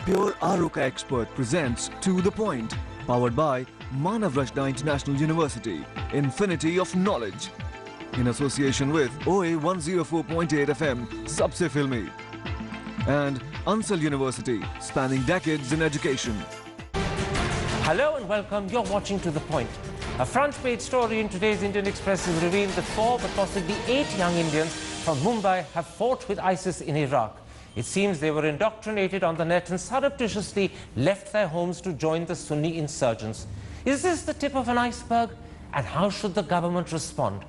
Pure Aruka Expert presents To The Point, powered by Manav Rachna International University, Infinity of Knowledge, in association with OA 104.8 FM, Sabse Filmi, and Ansal University, spanning decades in education. Hello and welcome. You're watching To The Point. A front page story in today's Indian Express has revealed that 4 but possibly 8 young Indians from Mumbai have fought with ISIS in Iraq. It seems they were indoctrinated on the net and surreptitiously left their homes to join the Sunni insurgents. Is this the tip of an iceberg? And how should the government respond?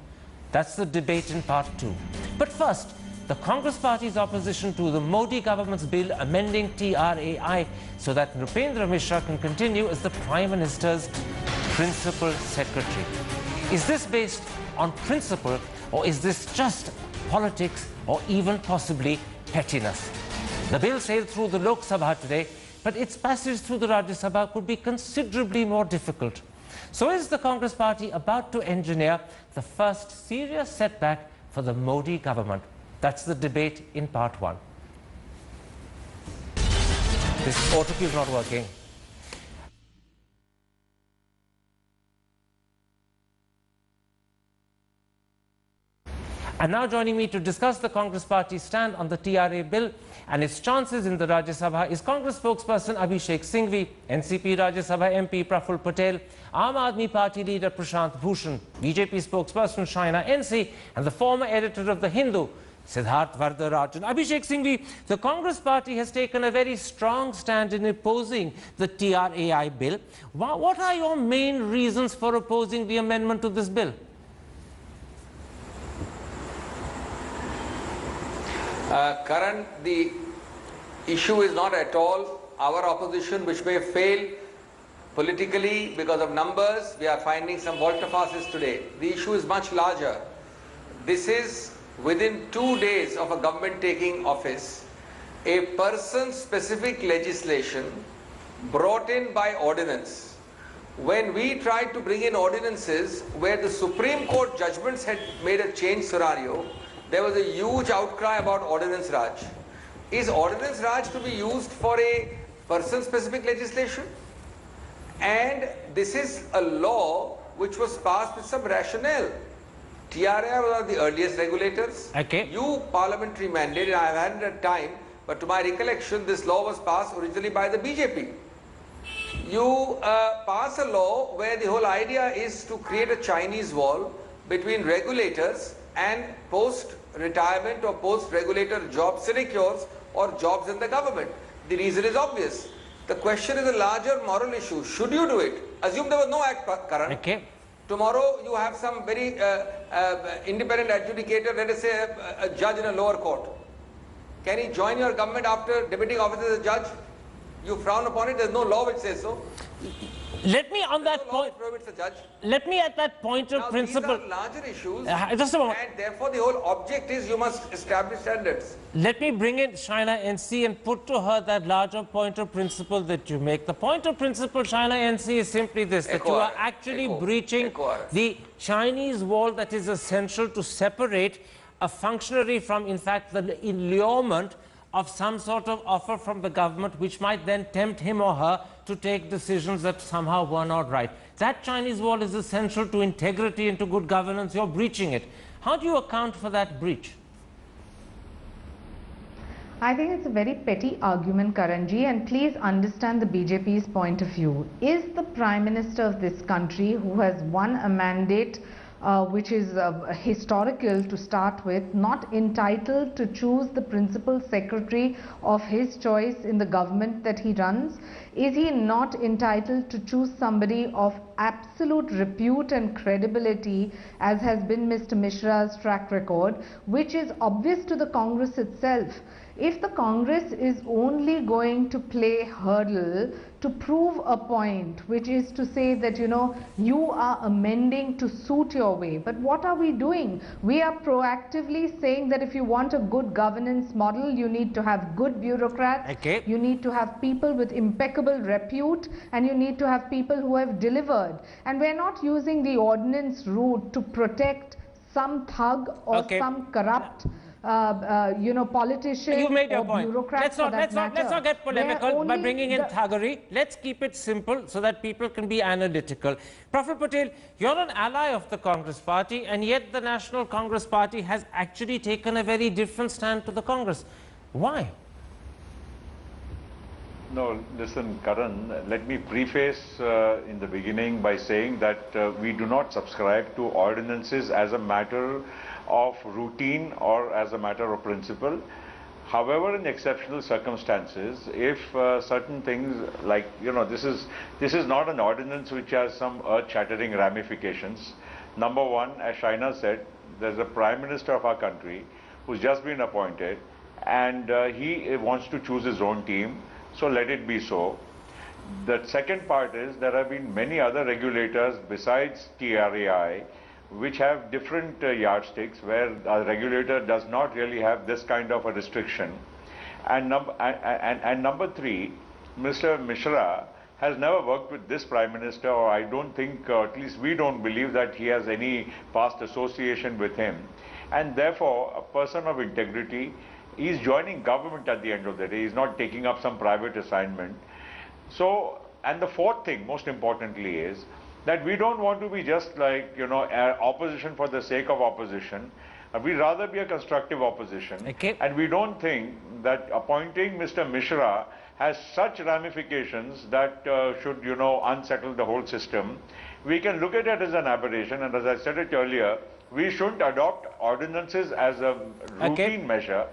That's the debate in part 2. But first, the Congress Party's opposition to the Modi government's bill amending TRAI so that Nrupendra Mishra can continue as the Prime Minister's Principal Secretary. Is this based on principle, or is this just politics, or even possibly pettiness? The bill sailed through the Lok Sabha today, but its passage through the Rajya Sabha could be considerably more difficult. So is the Congress Party about to engineer the first serious setback for the Modi government? That's the debate in part 1. This auto cue is not working. And now joining me to discuss the Congress Party's stand on the TRA bill and its chances in the Rajya Sabha is Congress spokesperson Abhishek Singhvi, NCP Rajya Sabha MP Praful Patel, Aam Aadmi Party leader Prashant Bhushan, BJP spokesperson Shaina NC, and the former editor of The Hindu, Siddharth Vardarajan. Abhishek Singhvi, the Congress Party has taken a very strong stand in opposing the TRAI bill. What are your main reasons for opposing the amendment to this bill? Karan, the issue is not at all our opposition, which may fail politically because of numbers. We are finding some volte-face today. The issue is much larger. This is within 2 days of a government taking office, a person-specific legislation brought in by ordinance. When we tried to bring in ordinances where the Supreme Court judgments had made a change scenario, there was a huge outcry about Ordinance Raj. Is Ordinance Raj to be used for a person-specific legislation? And this is a law which was passed with some rationale. TRAI was one of the earliest regulators. Okay. You parliamentary mandate, I have had time, but to my recollection, this law was passed originally by the BJP. You pass a law where the whole idea is to create a Chinese wall between regulators and post-retirement or post-regulator job sinecures or jobs in the government. The reason is obvious. The question is a larger moral issue. Should you do it? Assume there was no act, Karan. Okay. Tomorrow you have some very independent adjudicator, let us say a judge in a lower court. Can he join your government after debating office as a judge? You frown upon it. There is no law which says so. Let me on that point. Let me at that point of principle. These are larger issues. Just a moment. And therefore, the whole object is you must establish standards. Let me bring in Shaina NC and put to her that larger point of principle that you make. The point of principle, Shaina NC, is simply this: that you are actually breaching the Chinese wall that is essential to separate a functionary from, in fact, the allurement of some sort of offer from the government, which might then tempt him or her to take decisions that somehow were not right. That Chinese wall is essential to integrity and to good governance. You're breaching it. How do you account for that breach? I think it's a very petty argument, Karanji, and please understand the BJP's point of view. Is the Prime Minister of this country, who has won a mandate which is historical to start with, not entitled to choose the principal secretary of his choice in the government that he runs? Is he not entitled to choose somebody of absolute repute and credibility, as has been Mr. Mishra's track record, which is obvious to the Congress itself? If the Congress is only going to play hurdle to prove a point, which is to say that, you know, you are amending to suit your way, but what are we doing? We are proactively saying that if you want a good governance model, you need to have good bureaucrats, you need to have people with impeccable repute, and you need to have people who have delivered. And we're not using the ordinance route to protect some thug or some corrupt politician You made your or point. bureaucrat Let's not get polemical by bringing in thuggery. Let's keep it simple so that people can be analytical. Praful Patel, you're an ally of the Congress Party, and yet the National Congress Party has actually taken a very different stand to the Congress. Why? No, listen, Karan, let me preface in the beginning by saying that we do not subscribe to ordinances as a matter of routine or as a matter of principle. However, in exceptional circumstances, if certain things like, this is not an ordinance which has some earth-shattering ramifications. Number one, as Shaina said, there's a Prime Minister of our country who's just been appointed, and he wants to choose his own team. So let it be so. The second part is there have been many other regulators besides TRAI which have different yardsticks where a regulator does not really have this kind of a restriction. And number three, Mr. Mishra has never worked with this Prime Minister, or I don't think, or at least we don't believe that he has any past association with him. And therefore, a person of integrity, he's joining government at the end of the day. He's not taking up some private assignment. So, and the fourth thing, most importantly, is that we don't want to be just like, opposition for the sake of opposition. We'd rather be a constructive opposition. Okay. And we don't think that appointing Mr. Mishra has such ramifications that should, unsettle the whole system. We can look at it as an aberration, and as I said it earlier, we shouldn't adopt ordinances as a routine measure.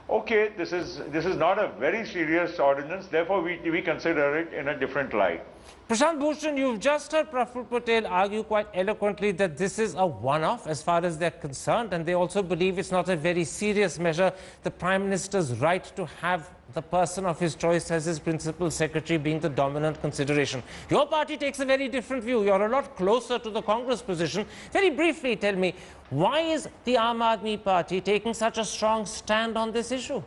Okay, this is not a very serious ordinance, therefore we consider it in a different light. Prashant Bhushan, you've just heard Praful Patel argue quite eloquently that this is a one-off as far as they're concerned, and they also believe it's not a very serious measure. The Prime Minister's right to have the person of his choice as his principal secretary being the dominant consideration. Your party takes a very different view. You're a lot closer to the Congress position. Very briefly, tell me, why is the Aam Aadmi Party taking such a strong stand on this issue?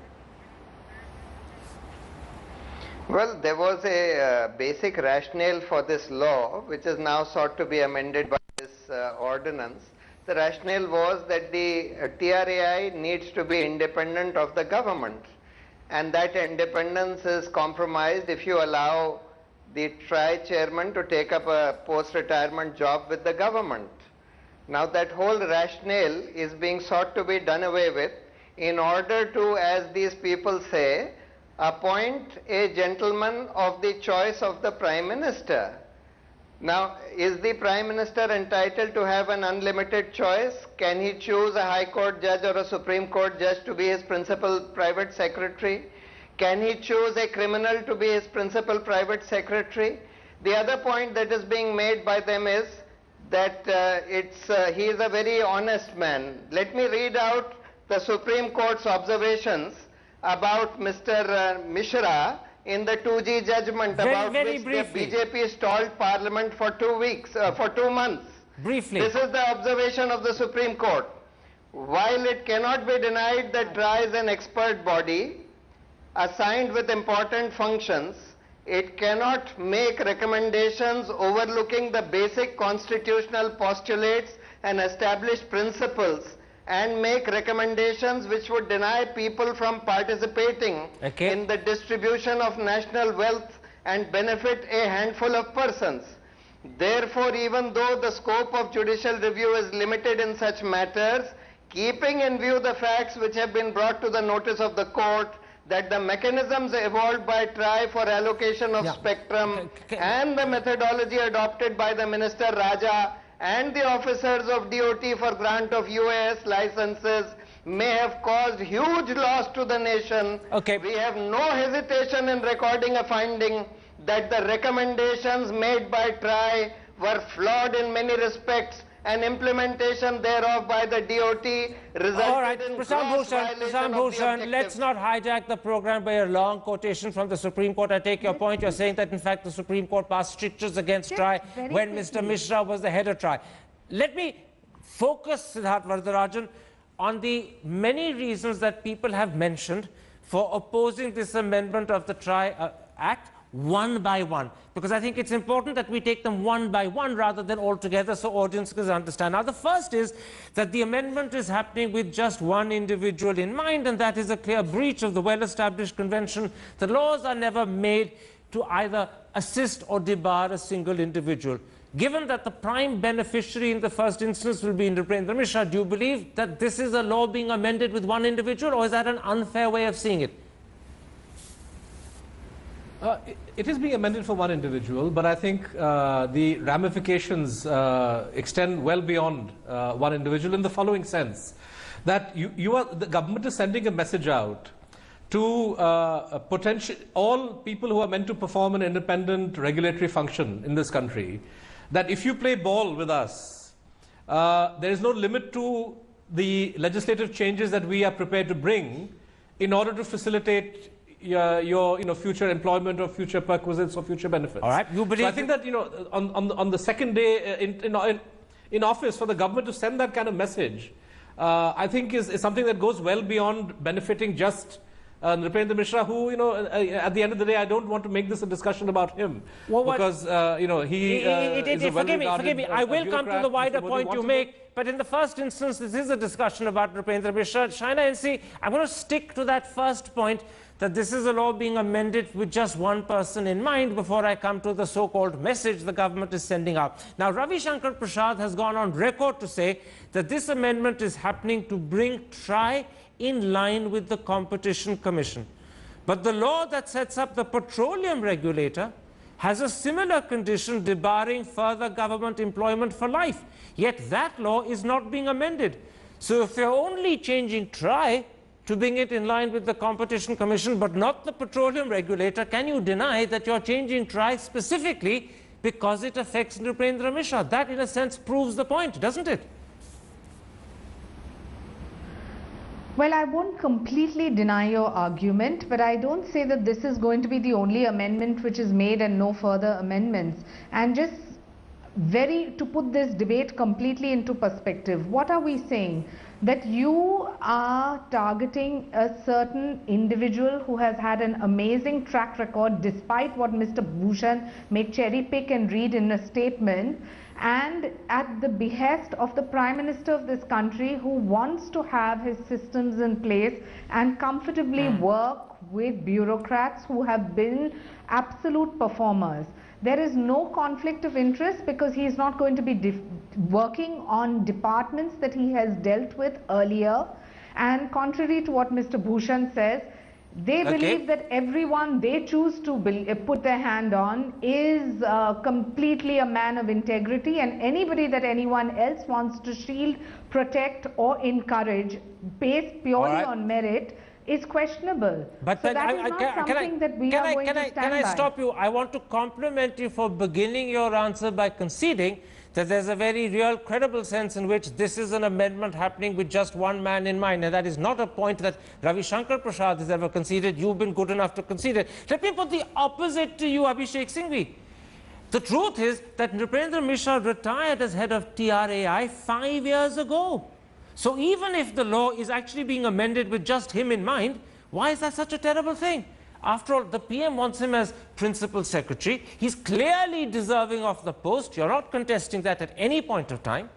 Well, there was a basic rationale for this law, which is now sought to be amended by this ordinance. The rationale was that the TRAI needs to be independent of the government, and that independence is compromised if you allow the TRAI chairman to take up a post-retirement job with the government. Now that whole rationale is being sought to be done away with in order to, as these people say, appoint a gentleman of the choice of the Prime Minister. Now, is the Prime Minister entitled to have an unlimited choice? Can he choose a High Court judge or a Supreme Court judge to be his principal private secretary? Can he choose a criminal to be his principal private secretary? The other point that is being made by them is that he is a very honest man. Let me read out the Supreme Court's observations about Mr. Mishra in the 2G judgment about which the BJP stalled Parliament for 2 months. Briefly. This is the observation of the Supreme Court. While it cannot be denied that TRAI is an expert body assigned with important functions, it cannot make recommendations overlooking the basic constitutional postulates and established principles and make recommendations which would deny people from participating in the distribution of national wealth and benefit a handful of persons. Therefore, even though the scope of judicial review is limited in such matters, keeping in view the facts which have been brought to the notice of the court, that the mechanisms evolved by TRAI for allocation of spectrum and the methodology adopted by the Minister Raja and the officers of DOT for grant of UAS licenses may have caused huge loss to the nation. We have no hesitation in recording a finding that the recommendations made by TRAI were flawed in many respects, and implementation thereof by the DOT resulted in gross violation of the objectives. Let's not hijack the program by a long quotation from the Supreme Court. I take your point. You're saying that, in fact, the Supreme Court passed strictures against TRAI when Mr. Mishra was the head of TRAI. Let me focus, Siddharth Varadarajan, on the many reasons that people have mentioned for opposing this amendment of the TRAI Act. one by one, because I think it's important that we take them one by one rather than all together so audiences understand. Now, the first is that the amendment is happening with just one individual in mind, and that is a clear breach of the well-established convention that laws are never made to either assist or debar a single individual. Given that the prime beneficiary in the first instance will be Narendra Mishra, do you believe that this is a law being amended with one individual, or is that an unfair way of seeing it? It is being amended for one individual, but I think the ramifications extend well beyond one individual in the following sense. That the government is sending a message out to all people who are meant to perform an independent regulatory function in this country, that if you play ball with us, there is no limit to the legislative changes that we are prepared to bring in order to facilitate your future employment or future perquisites or future benefits. All right, you believe? So I think that on the second day in office, for the government to send that kind of message, I think is something that goes well beyond benefiting just Narendra Mishra, who at the end of the day, I don't want to make this a discussion about him, because he is a well-regarded forgive me. I will come to the wider point you make, but in the first instance, this is a discussion about Narendra Mishra. Shaina NC, I'm going to stick to that first point, that this is a law being amended with just one person in mind before I come to the so-called message the government is sending out. Now, Ravi Shankar Prasad has gone on record to say that this amendment is happening to bring TRAI in line with the Competition Commission. But the law that sets up the petroleum regulator has a similar condition debarring further government employment for life. Yet that law is not being amended. So if you're only changing TRAI to bring it in line with the Competition Commission, but not the petroleum regulator, can you deny that you're changing TRAI specifically because it affects Narendra Mishra? That, in a sense, proves the point, doesn't it? Well, I won't completely deny your argument, but I don't say that this is going to be the only amendment which is made and no further amendments. And just to put this debate completely into perspective, what are we saying? That you are targeting a certain individual who has had an amazing track record, despite what Mr. Bhushan may cherry pick and read in a statement, and at the behest of the Prime Minister of this country, who wants to have his systems in place and comfortably work with bureaucrats who have been absolute performers. There is no conflict of interest because he is not going to be working on departments that he has dealt with earlier. And contrary to what Mr. Bhushan says, they believe that everyone they choose to put their hand on is completely a man of integrity, and anybody that anyone else wants to shield, protect or encourage based purely on merit is questionable. But so that is not something that we are going to stand by. Can I stop you? I want to compliment you for beginning your answer by conceding that there's a very real, credible sense in which this is an amendment happening with just one man in mind, and that is not a point that Ravi Shankar Prasad has ever conceded. You've been good enough to concede it. Let me put the opposite to you, Abhishek Singhvi. The truth is that Narendra Mishra retired as head of TRAI 5 years ago. So even if the law is actually being amended with just him in mind, why is that such a terrible thing? After all, the PM wants him as principal secretary. He's clearly deserving of the post. You're not contesting that at any point of time.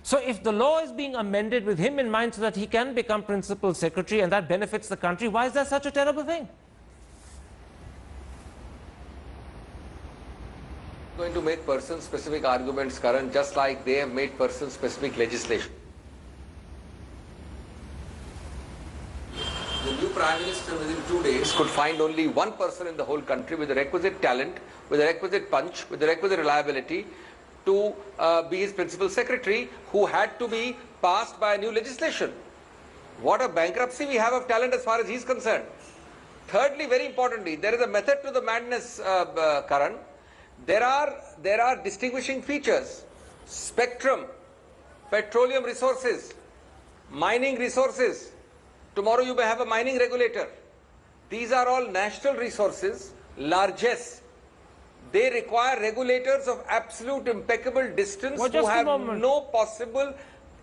So if the law is being amended with him in mind so that he can become principal secretary and that benefits the country, why is that such a terrible thing? Going to make person-specific arguments, Karan, just like they have made person-specific legislation. The new Prime Minister within 2 days could find only one person in the whole country with the requisite talent, with the requisite punch, with the requisite reliability to be his principal secretary, who had to be passed by a new legislation. What a bankruptcy we have of talent as far as he's concerned. Thirdly, very importantly, there is a method to the madness, Karan. There are distinguishing features: spectrum, petroleum resources, mining resources. Tomorrow you may have a mining regulator. These are all national resources, largesse. They require regulators of absolute impeccable distance who have no possible,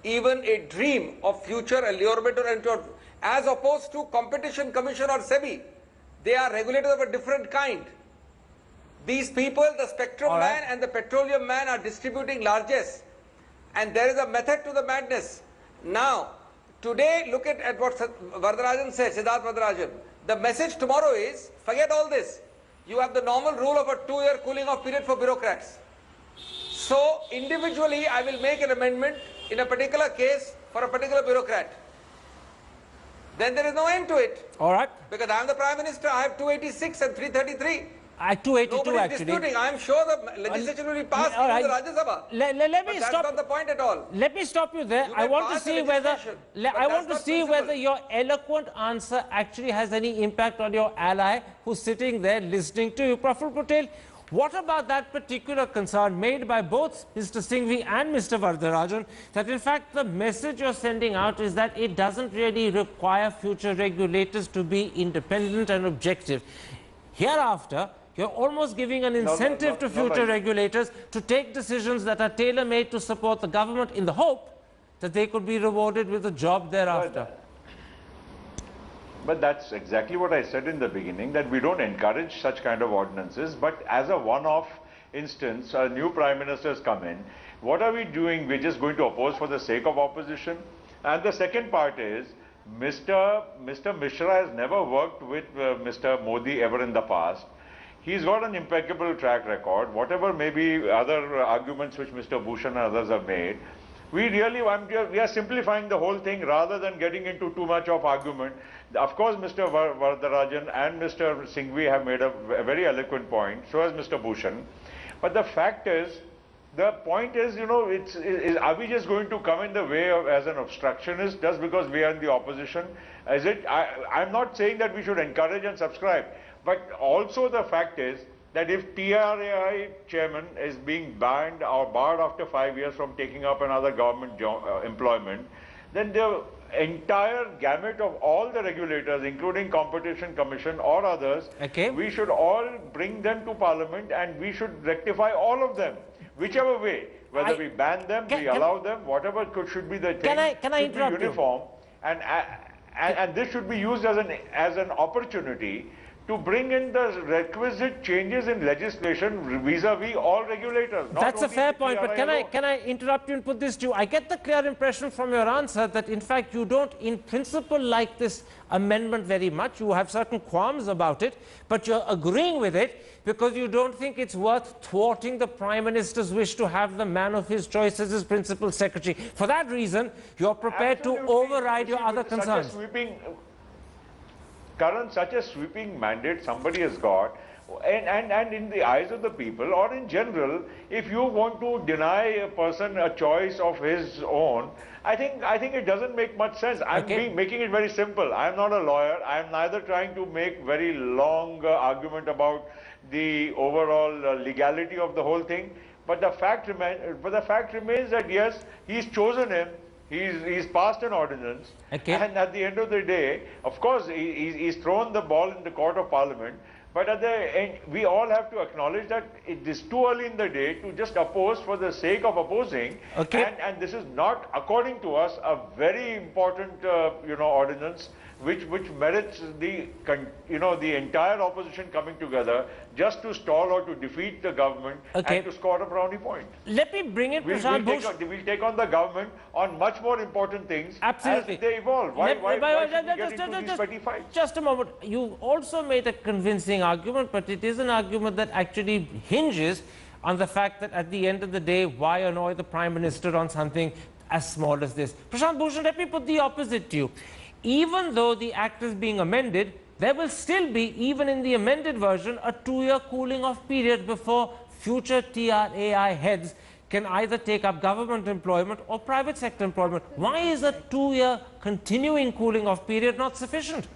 even a dream of future allurement or entrapment, as opposed to Competition Commission or SEBI. They are regulators of a different kind. These people, the spectrum man and the petroleum man, are distributing largesse. And there is a method to the madness. Now, today, look at what Varadarajan said, Siddharth Varadarajan. The message tomorrow is, forget all this. You have the normal rule of a 2-year cooling off period for bureaucrats. So, individually, I will make an amendment in a particular case for a particular bureaucrat. Then there is no end to it. All right. Because I am the Prime Minister, I have 286 and 333. 282 Nobody is actually. disputing. I am sure the legislation will be passed in the Rajya Sabha. Let me But stop. That's not the point at all. Let me stop you there. You I may want to pass the see whether legislation, but whether your eloquent answer actually has any impact on your ally who's sitting there listening to you. Praful Patel, what about that particular concern made by both Mr. Singhvi and Mr. Varadarajan, that in fact the message you're sending out is that it doesn't really require future regulators to be independent and objective. Hereafter, you're almost giving an incentive to future regulators to take decisions that are tailor-made to support the government in the hope that they could be rewarded with a job thereafter. But that's exactly what I said in the beginning, that we don't encourage such kind of ordinances, but as a one-off instance, a new Prime Minister has come in. What are we doing? We're just going to oppose for the sake of opposition? And the second part is, Mr. Mishra has never worked with Mr. Modi ever in the past. He's got an impeccable track record. Whatever may be other arguments which Mr. Bhushan and others have made, we are simplifying the whole thing rather than getting into too much of argument. Of course, Mr. Varadarajan and Mr. Singhvi have made a very eloquent point, so has Mr. Bhushan. But the fact is, the point is, you know, are we just going to come in the way of, as an obstructionist just because we are in the opposition? I'm not saying that we should encourage and subscribe. But also the fact is that if TRAI chairman is being banned or barred after 5 years from taking up another government employment, then the entire gamut of all the regulators, including Competition Commission or others, we should all bring them to Parliament and we should rectify all of them, whichever way, whether we ban them, we allow them, whatever should be the thing, can I interrupt be uniform, and this should be used as an opportunity to bring in the requisite changes in legislation vis-a-vis all regulators. That's a fair point, but can I interrupt you and put this to you? I get the clear impression from your answer that in fact you don't in principle like this amendment very much. You have certain qualms about it, but you're agreeing with it because you don't think it's worth thwarting the Prime Minister's wish to have the man of his choice as his principal secretary. For that reason, you're prepared to override your other concerns. Karan, such a sweeping mandate somebody has got, and in the eyes of the people, or in general, if you want to deny a person a choice of his own, I think it doesn't make much sense. I'm making it very simple. I'm not a lawyer. I'm neither trying to make very long argument about the overall legality of the whole thing. But the fact remains that yes, he's chosen him. He's passed an ordinance, and at the end of the day, of course, he's thrown the ball in the court of Parliament. But at the end, we all have to acknowledge that it is too early in the day to just oppose for the sake of opposing. And this is not, according to us, a very important, ordinance which merits the entire opposition coming together just to stall or to defeat the government and to score a brownie point. Let me bring it, we'll take on the government on much more important things as they evolve. Why should we get into these petty fights? Just a moment. You also made a convincing argument, but it is an argument that actually hinges on the fact that at the end of the day, why annoy the Prime Minister on something as small as this? Prashant Bhushan, let me put the opposite to you. Even though the Act is being amended, there will still be, even in the amended version, a 2-year cooling off period before future TRAI heads can either take up government employment or private sector employment. Why is a 2-year continuing cooling off period not sufficient?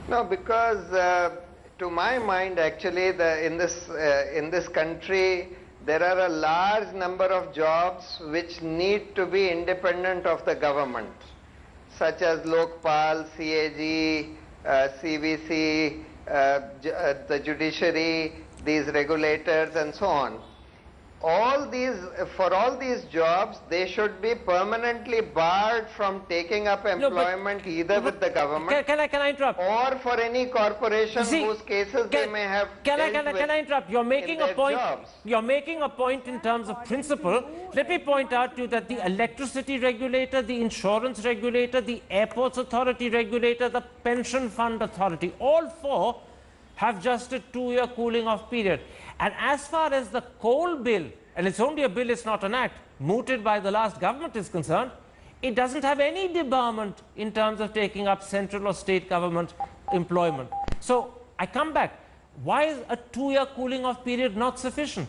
No, because to my mind, actually, in this country, there are a large number of jobs which need to be independent of the government, such as Lokpal, CAG, CVC, the judiciary, these regulators and so on. for all these jobs, they should be permanently barred from taking up employment either with the government can I interrupt? Or for any corporation whose cases they may have Can I interrupt? You're making a point. Jobs. You're making a point in terms of principle. Let me point out to you that the electricity regulator, the insurance regulator, the airports authority regulator, the pension fund authority, all four have just a 2-year cooling off period. And as far as the coal bill, and it's only a bill, it's not an act, mooted by the last government is concerned, it doesn't have any debarment in terms of taking up central or state government employment. So I come back. Why is a 2-year cooling off period not sufficient?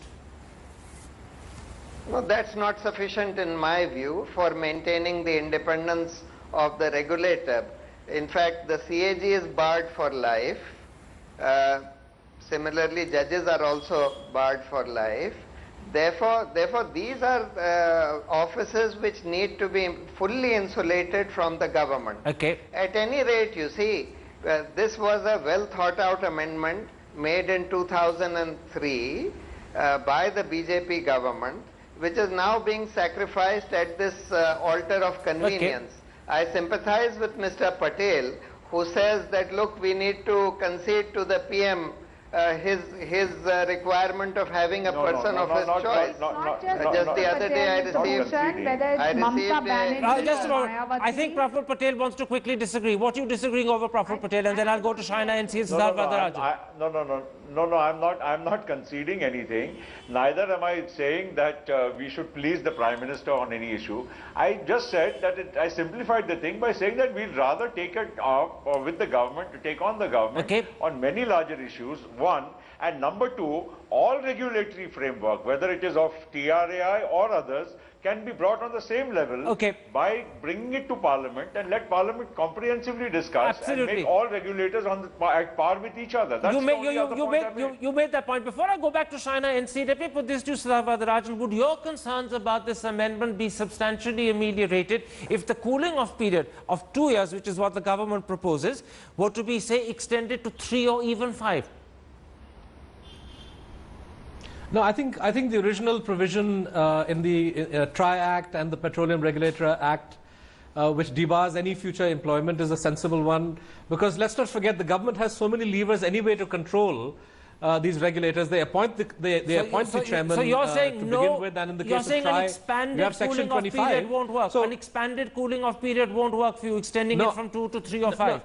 No, that's not sufficient in my view for maintaining the independence of the regulator. In fact, the CAG is barred for life. Similarly, judges are also barred for life. Therefore, these are offices which need to be fully insulated from the government. Okay. At any rate, you see, this was a well thought out amendment made in 2003 by the BJP government, which is now being sacrificed at this altar of convenience. Okay. I sympathize with Mr. Patel, who says that, look, we need to concede to the PM his requirement of having a person of his choice. Just the other day I received just a moment. I think Praful Patel wants to quickly disagree. What are you disagreeing over, Praful Patel? And then I'll go to Shaina and see Siddharth Varadarajan. No, I'm not conceding anything. Neither am I saying that we should please the Prime Minister on any issue. I just said that I simplified the thing by saying that we'd rather take it up with the government, to take on the government on many larger issues, one. And number two, all regulatory framework, whether it is of TRAI or others, can be brought on the same level by bringing it to Parliament and let Parliament comprehensively discuss and make all regulators at par with each other. That's you made that point. Before I go back to Shaina NC, let me put this to Siddharth Varadarajan. Would your concerns about this amendment be substantially ameliorated if the cooling off period of 2 years, which is what the government proposes, were to be, say, extended to 3 or even 5? No, I think the original provision in the TRAI Act and the Petroleum Regulator Act, which debars any future employment, is a sensible one, because let's not forget the government has so many levers anyway to control these regulators. They appoint the chairman. So you're saying to no. Begin with, and in the case of TRAI, an expanded cooling off period won't work. So an expanded cooling off period won't work for you, extending it from 2 to 3 or 5.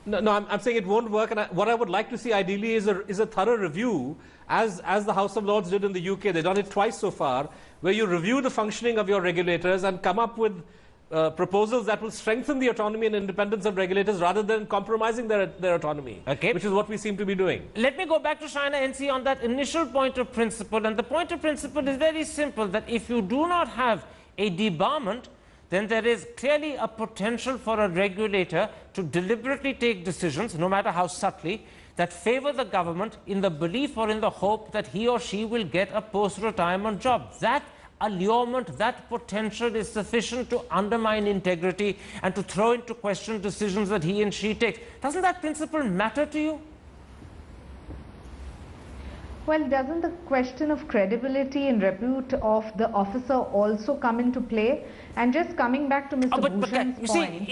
No, I'm saying it won't work, and what I would like to see ideally is a thorough review, as the House of Lords did in the UK. They've done it twice so far, where you review the functioning of your regulators and come up with proposals that will strengthen the autonomy and independence of regulators rather than compromising their autonomy, which is what we seem to be doing. Let me go back to Shaina NC on that initial point of principle, and the point of principle is very simple, that if you do not have a debarment, then there is clearly a potential for a regulator to deliberately take decisions, no matter how subtly, that favor the government in the belief or in the hope that he or she will get a post-retirement job. That allurement, that potential is sufficient to undermine integrity and to throw into question decisions that he and she takes. Doesn't that principle matter to you? Well, doesn't the question of credibility and repute of the officer also come into play? And just coming back to Mr. Bhushan's point,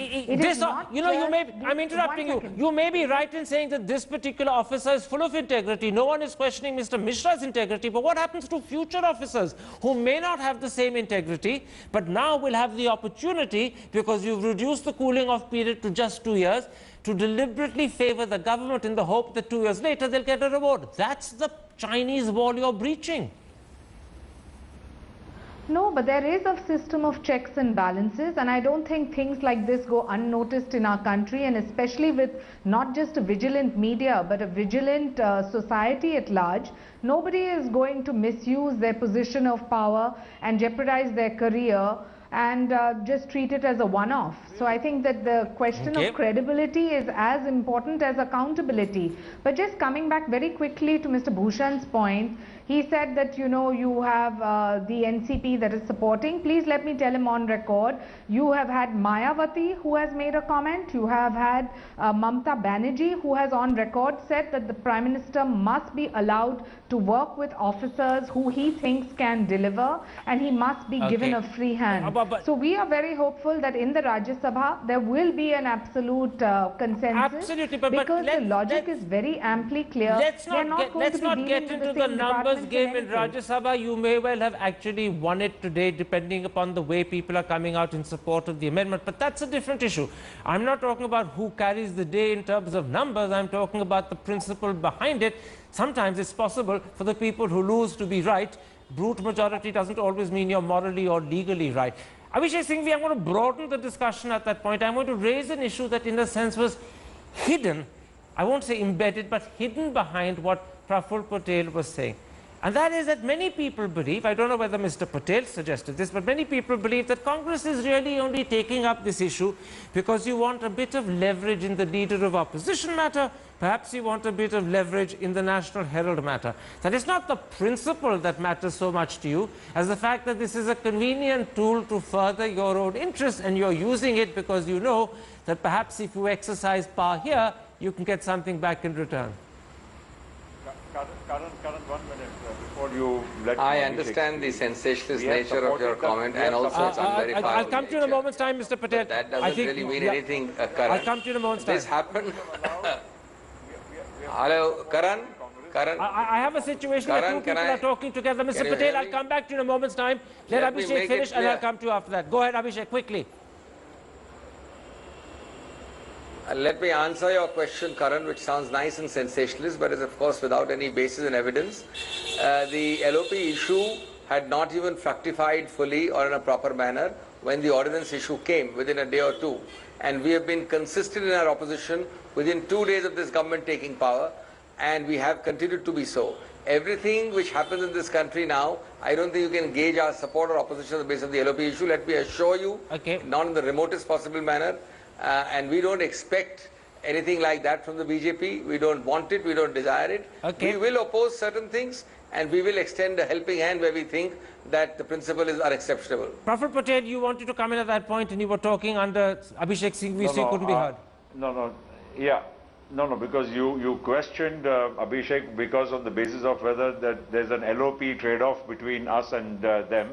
I'm interrupting you. You may be right in saying that this particular officer is full of integrity. No one is questioning Mr. Mishra's integrity. But what happens to future officers who may not have the same integrity, but now will have the opportunity, because you've reduced the cooling off period to just 2 years, to deliberately favor the government in the hope that 2 years later they'll get a reward? That's the Chinese wall you're breaching. No, but there is a system of checks and balances, and I don't think things like this go unnoticed in our country, and especially with not just a vigilant media but a vigilant society at large. Nobody is going to misuse their position of power and jeopardize their career and just treat it as a one-off. So I think that the question of credibility is as important as accountability. But just coming back very quickly to Mr. Bhushan's point, he said that, you know, you have the NCP that is supporting. Please let me tell him on record, you have had Mayawati who has made a comment, you have had Mamta Banerjee who has on record said that the Prime Minister must be allowed to work with officers who he thinks can deliver, and he must be given a free hand. So we are very hopeful that in the Rajya Sabha there will be an absolute consensus. Absolutely, because the logic is very amply clear. Let's not get into the numbers game in Rajya Sabha. You may well have actually won it today, depending upon the way people are coming out in support of the amendment. But that's a different issue. I'm not talking about who carries the day in terms of numbers. I'm talking about the principle behind it. Sometimes it's possible for the people who lose to be right. Brute majority doesn't always mean you're morally or legally right. Abhishek Singhvi, I'm going to broaden the discussion at that point. I'm going to raise an issue that in a sense was hidden, I won't say embedded, but hidden behind what Praful Patel was saying. And that is that many people believe, I don't know whether Mr. Patel suggested this, but many people believe that Congress is really only taking up this issue because you want a bit of leverage in the leader of opposition matter, perhaps you want a bit of leverage in the National Herald matter. That is not the principle that matters so much to you as the fact that this is a convenient tool to further your own interests, and you're using it because you know that perhaps if you exercise power here, you can get something back in return. Karan, 1 minute before you let me. I understand the sensationalist nature of your comment, and also it's unverifiable. I'll come to you in a moment's time, Mr. Patel. But that doesn't really mean anything, Karan. I'll come to you in a moment's time. This happened. Hello, Karan. I have a situation where two people are talking together. Mr. Patel, I'll come back to you in a moment's time. Let Abhishek finish, and I'll come to you after that. Go ahead, Abhishek, quickly. Let me answer your question, Karan, which sounds nice and sensationalist, but is of course without any basis in evidence. The LOP issue had not even fructified fully or in a proper manner when the ordinance issue came within a day or two. And we have been consistent in our opposition within 2 days of this government taking power, and we have continued to be so. Everything which happens in this country now, I don't think you can gauge our support or opposition on the basis of the LOP issue. Let me assure you, not in the remotest possible manner. And we don't expect anything like that from the BJP. We don't want it. We don't desire it. We will oppose certain things, and we will extend a helping hand where we think that the principles are exceptional. Praful Patel, you wanted to come in at that point, and you were talking under Abhishek Singhvi, so you couldn't be heard. No, because you questioned Abhishek because on the basis of whether there's an LOP trade-off between us and them.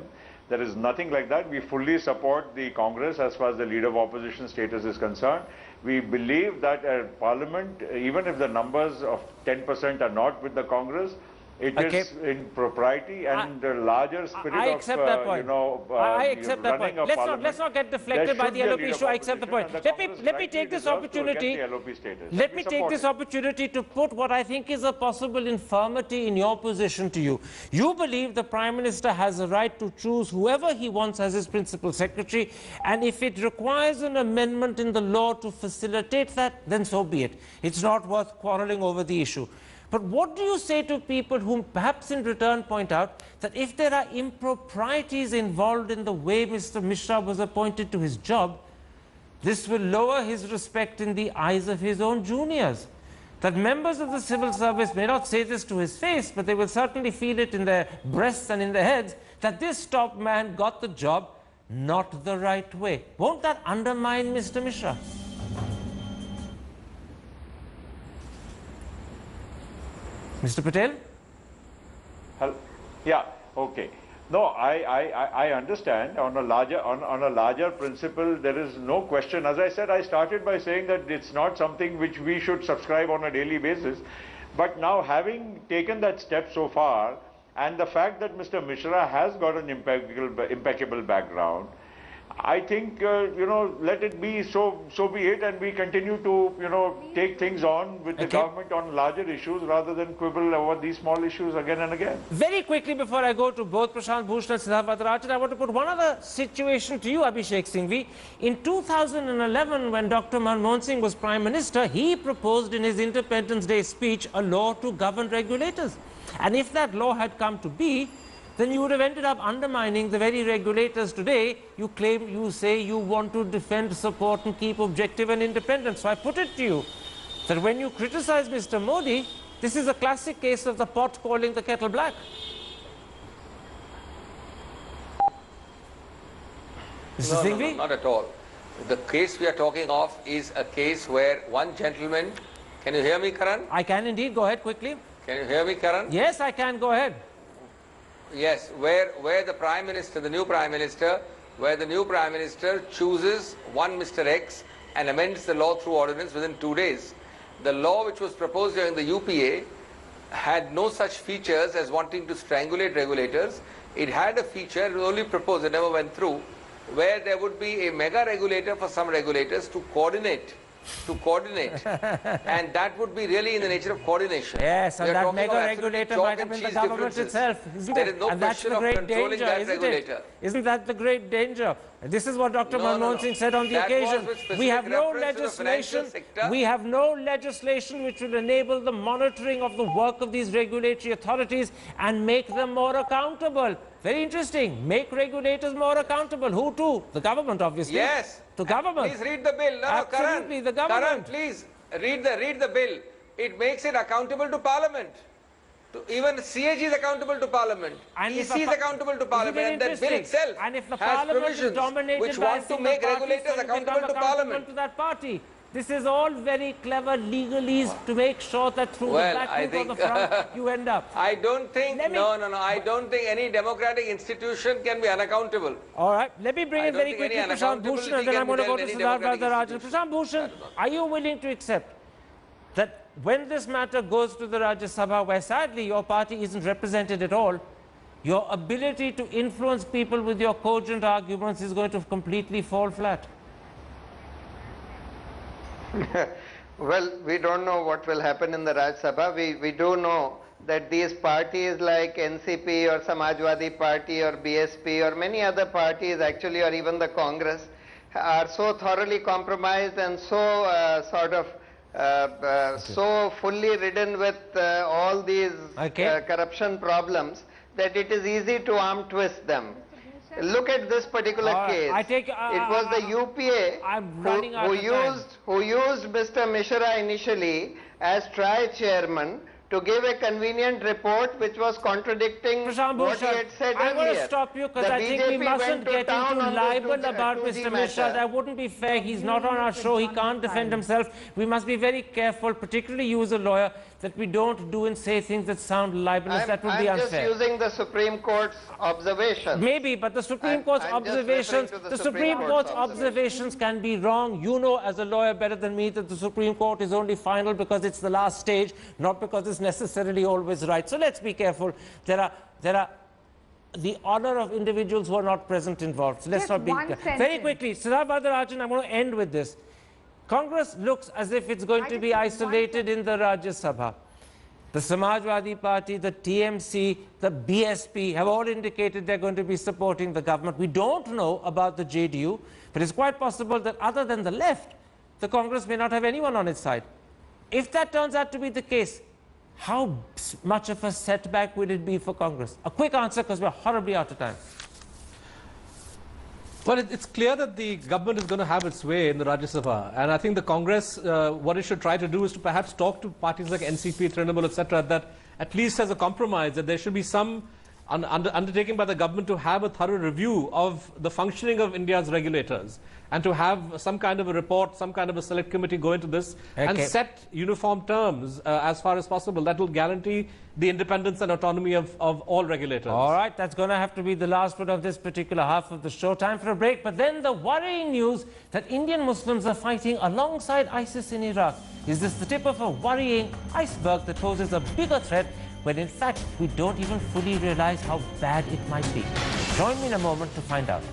There is nothing like that. We fully support the Congress as far as the leader of opposition status is concerned. We believe that Parliament, even if the numbers of 10% are not with the Congress, it is in propriety and the larger spirit I accept that point. I accept that point. Let's not get deflected by the LOP issue. I accept the point. Let me take this opportunity. Let me take this opportunity to put what I think is a possible infirmity in your position to you. You believe the Prime Minister has a right to choose whoever he wants as his principal secretary, and if it requires an amendment in the law to facilitate that, then so be it. It's not worth quarreling over the issue. But what do you say to people who perhaps in return point out that if there are improprieties involved in the way Mr. Mishra was appointed to his job, this will lower his respect in the eyes of his own juniors? That members of the civil service may not say this to his face, but they will certainly feel it in their breasts and in their heads, that this top man got the job not the right way. Won't that undermine Mr. Mishra? Mr. Patel? Yeah, okay. No, I understand. On a larger principle, there is no question. As I said, I started by saying that it's not something which we should subscribe on a daily basis. But now, having taken that step so far, and the fact that Mr. Mishra has got an impeccable background, I think, let it be, so be it, and we continue to, take things on with the government on larger issues rather than quibble over these small issues again and again. Very quickly, before I go to both Prashant Bhushan and Siddharth Vadrajan, I want to put one other situation to you, Abhishek Singhvi. In 2011, when Dr. Manmohan Singh was Prime Minister, he proposed in his Independence Day speech a law to govern regulators. And if that law had come to be, then you would have ended up undermining the very regulators today you claim, you say you want to defend, support and keep objective and independent. So I put it to you that when you criticize Mr. Modi, this is a classic case of the pot calling the kettle black. Mr. Singhvi? No, not at all. The case we are talking of is a case where one gentleman, can you hear me, Karan? I can indeed. Go ahead quickly. Can you hear me, Karan? Yes, I can. Go ahead. Yes, where the Prime Minister, the new Prime Minister, chooses one Mr. X and amends the law through ordinance within 2 days. The law which was proposed during the UPA had no such features as wanting to strangulate regulators. It had a feature, it was only proposed, it never went through, where there would be a mega regulator for some regulators to coordinate, and that would be really in the nature of coordination. Yes, and that mega regulator might have been the government itself, isn't there it? Is no and that's the great danger, isn't it? Isn't that the great danger? This is what Dr. Manmohan Singh said on the occasion. We have no legislation. We have no legislation which will enable the monitoring of the work of these regulatory authorities and make them more accountable. Very interesting. Make regulators more accountable. Who to? The government, obviously. Yes. The government. Please read the bill. No, absolutely, the government. Karan, please read the bill. It makes it accountable to Parliament. Even CAG is accountable to Parliament. And EC is accountable to Parliament. And that bill itself has provisions which want to make regulators accountable to Parliament. To that party. This is all very clever legalese to make sure that through the back route or the front you end up. I don't think, I don't think any democratic institution can be unaccountable. All right, let me bring in very quickly Prashant Bhushan and then I'm going to go to Siddharth Varadarajan. Prashant Bhushan, are you willing to accept that when this matter goes to the Rajya Sabha, where sadly your party isn't represented at all, your ability to influence people with your cogent arguments is going to completely fall flat? Well, we don't know what will happen in the Rajya Sabha. We do know that these parties like NCP or Samajwadi Party or BSP or many other parties actually, or even the Congress, are so thoroughly compromised and so so fully ridden with all these corruption problems that it is easy to arm twist them. Look at this particular case. It was the UPA who used Mr. Mishra initially as TRAI chairman to give a convenient report which was contradicting what he had said earlier. I'm going to stop you because I think we mustn't get into libel about Mr. Mishra. That wouldn't be fair. He's not on our show. He can't defend himself. We must be very careful, particularly you as a lawyer, that we don't do and say things that sound libelous. That would be unfair. I'm just using the Supreme Court's observations. Maybe, but the Supreme Court's observations, the Supreme Court's observations can be wrong. You know as a lawyer better than me that the Supreme Court is only final because it's the last stage, not because it's necessarily always right. So let's be careful. There are the honor of individuals who are not present involved. So let's not be very quickly. Siddharth Varadarajan, I'm going to end with this. Congress looks as if it's going to be isolated in the Rajya Sabha. The Samajwadi Party, the TMC, the BSP have all indicated they're going to be supporting the government. We don't know about the JDU, but it's quite possible that other than the left, the Congress may not have anyone on its side. If that turns out to be the case, how much of a setback will it be for Congress? A quick answer because we're horribly out of time. Well, it's clear that the government is going to have its way in the Rajya Sabha. And I think the Congress, what it should try to do is to perhaps talk to parties like NCP, Trinamool, etc., that at least as a compromise, that there should be some undertaking by the government to have a thorough review of the functioning of India's regulators and to have some kind of a report, some kind of a select committee go into this and set uniform terms as far as possible. That will guarantee the independence and autonomy of all regulators. All right, that's going to have to be the last word of this particular half of the show. Time for a break, but then the worrying news that Indian Muslims are fighting alongside ISIS in Iraq. Is this the tip of a worrying iceberg that poses a bigger threat when in fact we don't even fully realize how bad it might be? Join me in a moment to find out.